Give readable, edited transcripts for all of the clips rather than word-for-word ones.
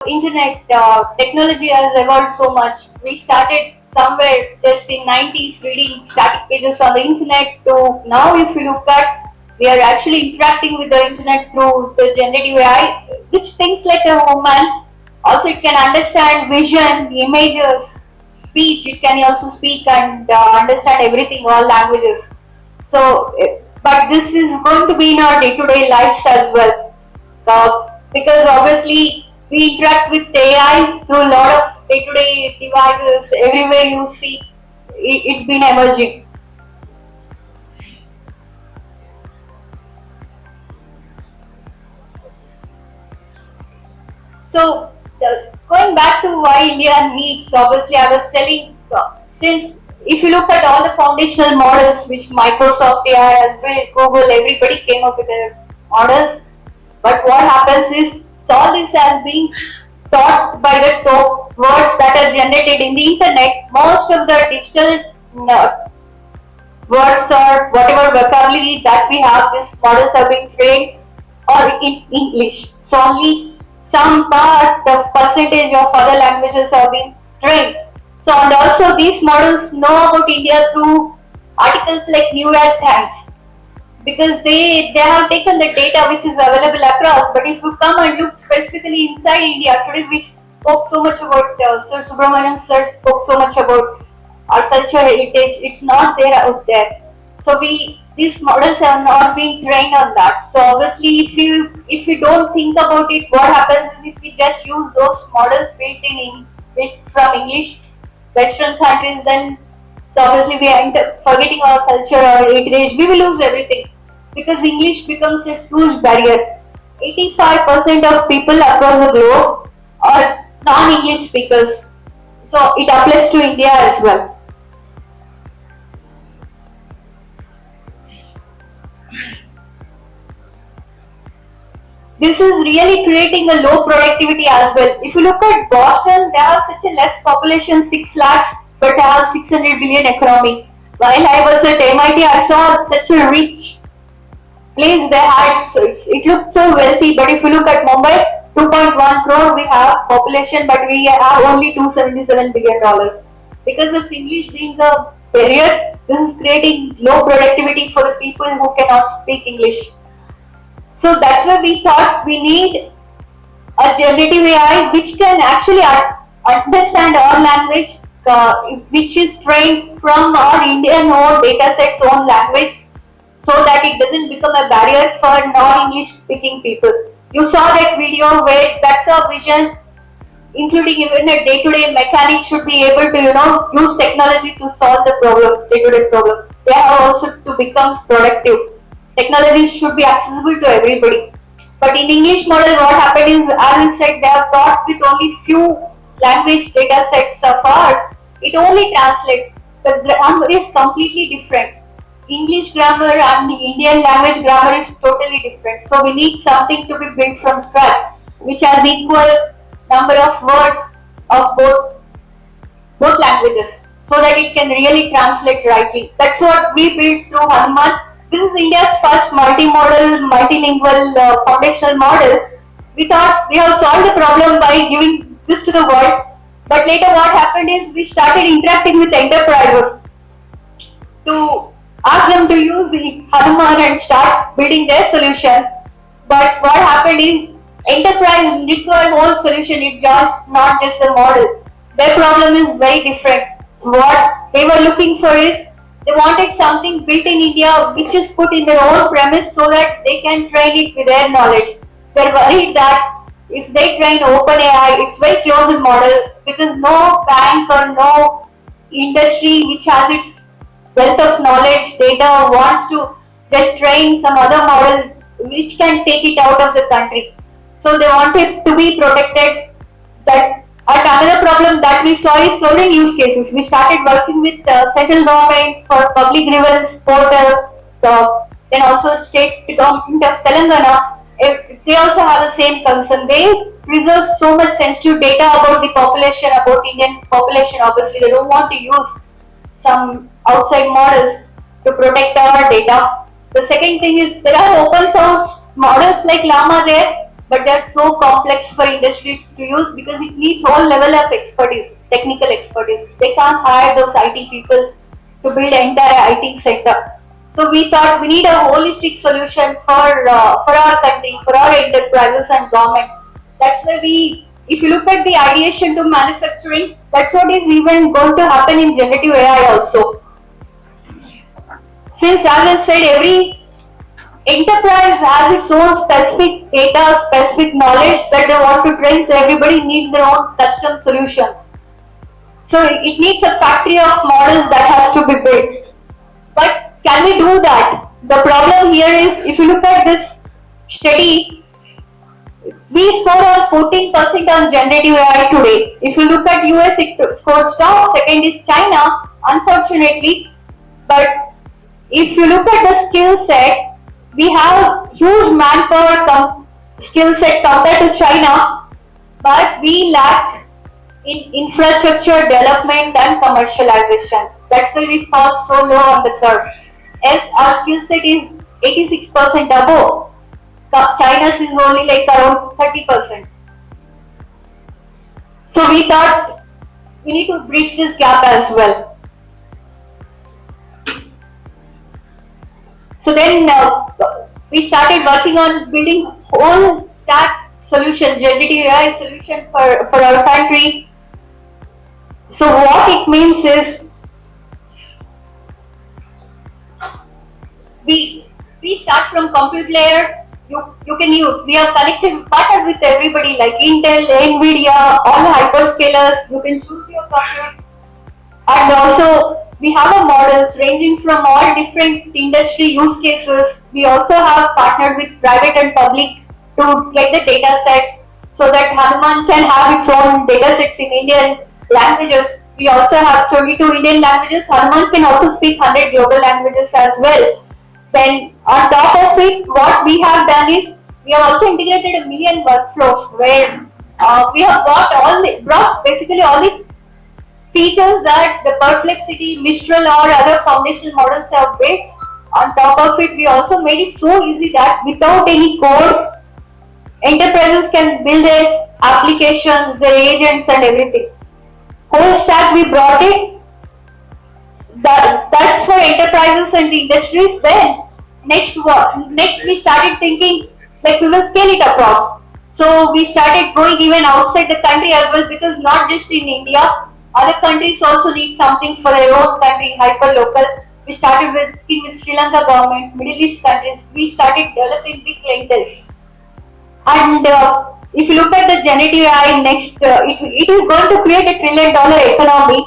Internet technology has evolved so much. We started somewhere just in 90s reading static pages on the internet to now if you look at we are actually interacting with the internet through the generative AI which thinks like a human. Also it can understand vision, images, speech. It can also speak and understand everything, all languages. So, but this is going to be in our day-to-day lives as well because obviously we interact with AI through a lot of day-to-day devices. Everywhere you see, it's been emerging. So, going back to why India needs, obviously, I was telling since if you look at all the foundational models which Microsoft AI has built, Google, everybody came up with their models. But what happens is all this has been taught by the top words that are generated in the internet. Most of the digital words or whatever vocabulary that we have, these models are being trained or in English. So only some part, the percentage of other languages are being trained. So and also these models know about India through articles like New York Times because they have taken the data which is available across. But if you come and look specifically inside India, today we spoke so much about Sir Subramanian sir spoke so much about our culture heritage. It's not there out there. So we these models have not been trained on that. So obviously, if you don't think about it, what happens is if we just use those models built from English, Western countries, then so obviously we end up forgetting our culture or heritage. We will lose everything because English becomes a huge barrier. 85% of people across the globe are non-English speakers. So it applies to India as well. This is really creating a low productivity as well. If you look at Boston, they have such a less population, 6 lakhs, but they have 600 billion economy. While I was at MIT, I saw such a rich place they had. So it looked so wealthy. But if you look at Mumbai, 2.1 crore we have population, but we have only 277 billion dollars. Because of English being a barrier, this is creating low productivity for the people who cannot speak English. So that's why we thought we need a generative AI which can actually understand our language, which is trained from our Indian own data sets own language, so that it doesn't become a barrier for non-English speaking people. You saw that video where that's our vision, including even a day-to-day mechanic should be able to use technology to solve the problems, day-to-day problems. They have also to become productive. Technology should be accessible to everybody. But in English model, what happened is, as I said, they are taught with only few language data sets of ours. It only translates. The grammar is completely different. English grammar and Indian language grammar is totally different. So we need something to be built from scratch, which has equal number of words of both languages, so that it can really translate rightly. That's what we built through Hanuman. This is India's first multimodal, multilingual foundational model. We thought we have solved the problem by giving this to the world, but later what happened is we started interacting with enterprises to ask them to use the Hanuman and start building their solution. But what happened is enterprise require whole solution. It's just not just a model. Their problem is very different. What they were looking for is they wanted something built in India which is put in their own premise so that they can train it with their knowledge. They're worried that if they train OpenAI, it's very closed model because no bank or no industry which has its wealth of knowledge data wants to just train some other model which can take it out of the country. So they want it to be protected. That and another problem that we saw is certain use cases. We started working with central government for public grievance portal, then also state government of Telangana. They also have the same concern. They preserve so much sensitive data about the population, about Indian population. Obviously, they don't want to use some outside models to protect our data. The second thing is there are open source models like Llama there. but they're so complex for industries to use because it needs whole level of expertise, technical expertise. They can't hire those IT people to build entire IT sector. So we thought we need a holistic solution for our country, for our enterprises and government. That's why if you look at the ideation to manufacturing, that's what is even going to happen in generative AI also. Since as I said, every enterprise has its own specific data, specific knowledge that they want to train, so everybody needs their own custom solutions. So it needs a factory of models that has to be built. But can we do that? The problem here is if you look at this study, we score on 14% on generative AI today. If you look at US, it scores top, second is China, unfortunately. But if you look at the skill set, we have huge manpower skill set compared to China, but we lack in infrastructure development and commercialization. That's why we fall so low on the curve. As our skill set is 86% above, China's is only like around 30%. So we thought we need to bridge this gap as well. So then we started working on building whole stack solution, generative AI solution for our country. So what it means is we start from compute layer. You can use. We are connected, partnered with everybody like Intel, Nvidia, all the hyperscalers. You can choose your compute, and also we have a models ranging from all different industry use cases. We also have partnered with private and public to get the data sets so that Hanuman can have its own data sets in Indian languages. We also have 22 Indian languages. Hanuman can also speak 100 global languages as well. Then on top of it, what we have done is we have also integrated a million workflows where we have brought basically all the features that the Perplexity, Mistral or other foundational models have built. On top of it, we also made it so easy that without any code, enterprises can build their applications, their agents and everything. Whole stack we brought it. That's for enterprises and the industries. Then next we started thinking like we will scale it across. So we started going even outside the country as well because not just in India, other countries also need something for their own country, hyper local. We started working with Sri Lanka government, Middle East countries. We started developing big clientele. And if you look at the generative AI next, it is going to create $1 trillion economy,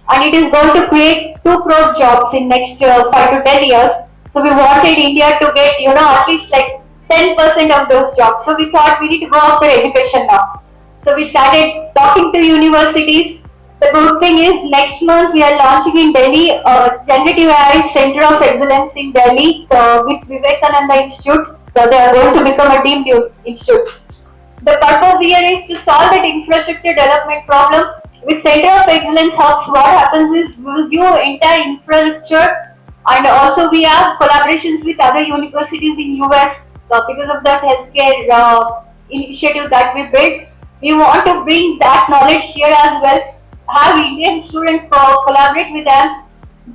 and it is going to create 2 crore jobs in next 5 to 10 years. So we wanted India to get, at least like 10% of those jobs. So we thought we need to go after education now. So we started talking to universities. The good thing is next month we are launching in Delhi a Generative AI Center of Excellence in Delhi with Vivekananda Institute. So they are going to become a deemed institute. The purpose here is to solve that infrastructure development problem. With Center of Excellence Hubs, what happens is we will give entire infrastructure, and also we have collaborations with other universities in US because of that healthcare initiative that we built. We want to bring that knowledge here as well. Have Indian students collaborate with them,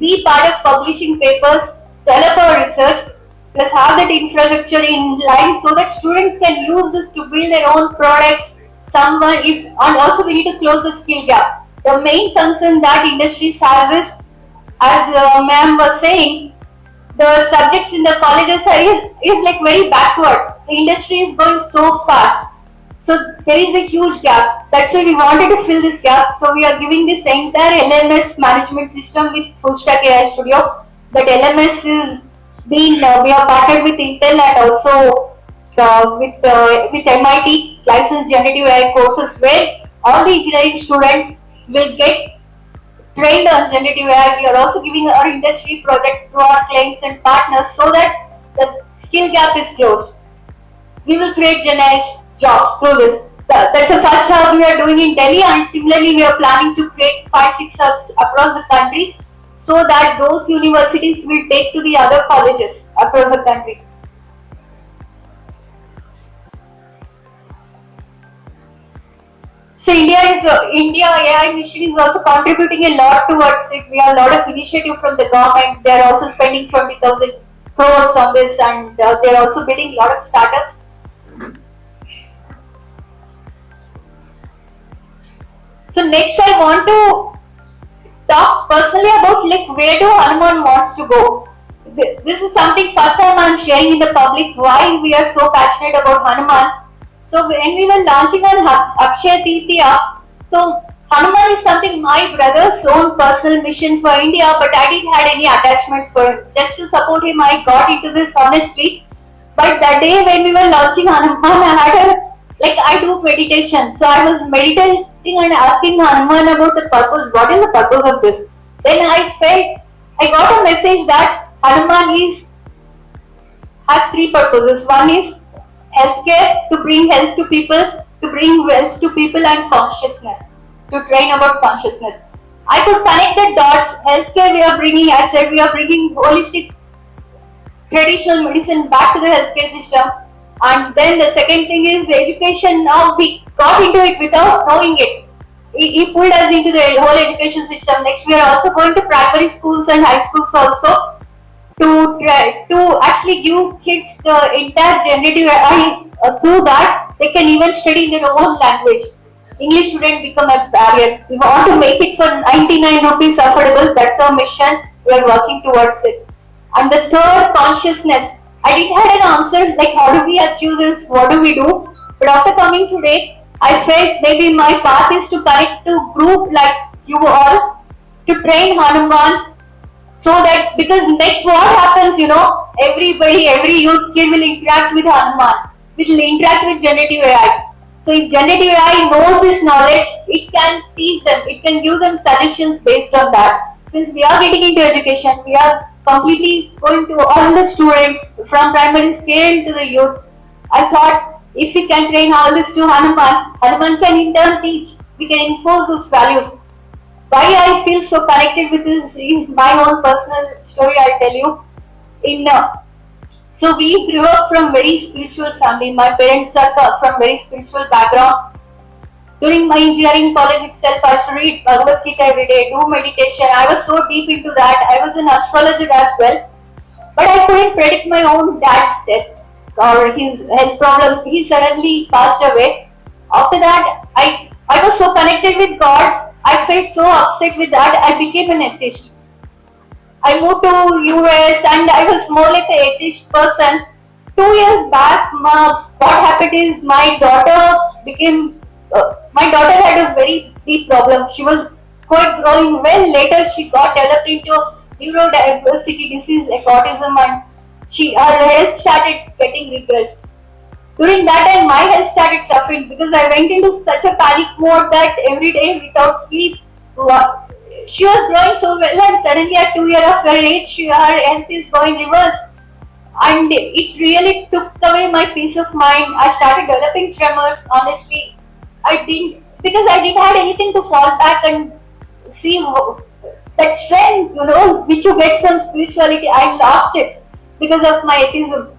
be part of publishing papers, develop our research, plus have that infrastructure in line so that students can use this to build their own products. And also we need to close the skill gap. The main concern that industries have is, as ma'am was saying, the subjects in the colleges is like very backward. The industry is going so fast. So there is a huge gap. That's why we wanted to fill this gap. So we are giving this entire LMS management system with Fullstack AI Studio. That LMS is we have partnered with Intel and also with MIT licensed generative AI courses where all the engineering students will get trained on generative AI. We are also giving our industry project to our clients and partners so that the skill gap is closed. We will create generic jobs through this. That's the first hub we are doing in Delhi, and similarly we are planning to create 5, 6 hubs across the country so that those universities will take to the other colleges across the country. So India AI mission is also contributing a lot towards it. We have a lot of initiative from the government. They are also spending 20,000 crores on this, and they are also building a lot of startups. So next, I want to talk personally about like where do Hanuman wants to go. This is something first time I'm sharing in the public why we are so passionate about Hanuman. So when we were launching on Akshay Titiya, so Hanuman is something my brother's own personal mission for India, but I didn't had any attachment for him. Just to support him, I got into this honestly. But that day when we were launching Hanuman, I had a like I do meditation. So I was meditating and asking Hanuman about the purpose. What is the purpose of this? Then I got a message that Hanuman is has three purposes. One is healthcare, to bring health to people, to bring wealth to people, and consciousness, to train about consciousness. I could connect the dots. Healthcare we are bringing, I said we are bringing holistic traditional medicine back to the healthcare system. And then the second thing is education. Now we got into it without knowing it. He pulled us into the whole education system. Next, we are also going to primary schools and high schools also to try to actually give kids the entire generative AI. Through that, they can even study in their own language. English shouldn't become a barrier. We want to make it for 99 rupees affordable. That's our mission. We are working towards it. And the third, consciousness. I didn't have an answer like how do we achieve this, what do we do? But after coming today, I felt maybe my path is to connect to group like you all to train Hanuman so that because next what happens, everybody, every youth kid will interact with Hanuman, will interact with generative AI. So if generative AI knows this knowledge, it can teach them, it can give them suggestions based on that. Since we are getting into education, we are completely going to all the students from primary scale to the youth. I thought if we can train all this to Hanuman, Hanuman can in turn teach, we can enforce those values. Why I feel so connected with this is my own personal story. I'll tell you. In So we grew up from very spiritual family. My parents are from very spiritual background. During my engineering college itself, I used to read Bhagavad Gita every day, do meditation. I was so deep into that. I was an astrologer as well. But I couldn't predict my own dad's death or his health problem. He suddenly passed away. After that, I was so connected with God. I felt so upset with that. I became an atheist. I moved to US and I was more like an atheist person. 2 years back, what happened is my daughter had a very deep problem. She was quite growing well. Later, she got developed into neurodiversity disease like autism, and her health started getting regressed. During that time, my health started suffering because I went into such a panic mode that every day without sleep, she was growing so well, and suddenly at 2 years of her age, her health is going reverse. And it really took away my peace of mind. I started developing tremors. Honestly, because I didn't have anything to fall back and see that strength, which you get from spirituality. I lost it because of my atheism.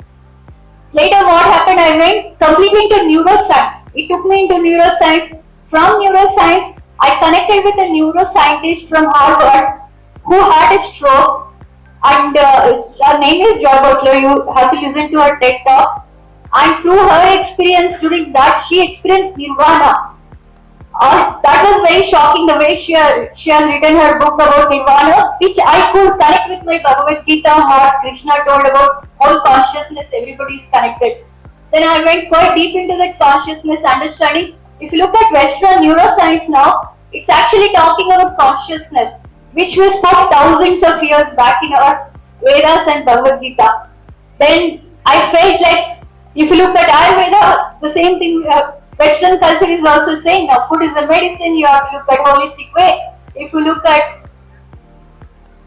Later, what happened? I went completely into neuroscience. It took me into neuroscience. From neuroscience, I connected with a neuroscientist from Harvard who had a stroke, and her name is Joy Butler. You have to listen to her TED talk. And through her experience during that, she experienced nirvana. That was very shocking the way she has written her book about nirvana, which I could connect with my Bhagavad Gita, what Krishna told about all consciousness, everybody is connected. Then I went quite deep into that consciousness understanding. If you look at Western neuroscience now, it's actually talking about consciousness, which was for thousands of years back in our Vedas and Bhagavad Gita. Then I felt like if you look at Ayurveda, the same thing. Western culture is also saying now food is a medicine, you have to look at holistic way. If you look at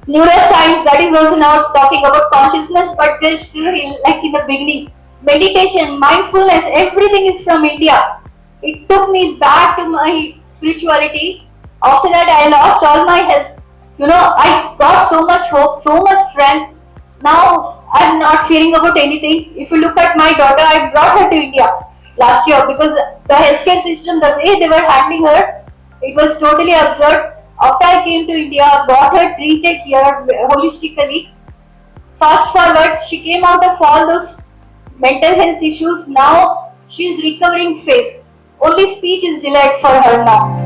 neuroscience, that is also now talking about consciousness, but they're still like in the beginning. Meditation, mindfulness, everything is from India. It took me back to my spirituality. After that, I lost all my health. I got so much hope, so much strength. Now I'm not fearing about anything. If you look at my daughter, I brought her to India. last year because the healthcare system, the way they were handling her, it was totally absurd. After I came to India, got her treated here holistically. Fast forward, she came out of all those mental health issues. Now she is recovering phase. Only speech is delayed for her now.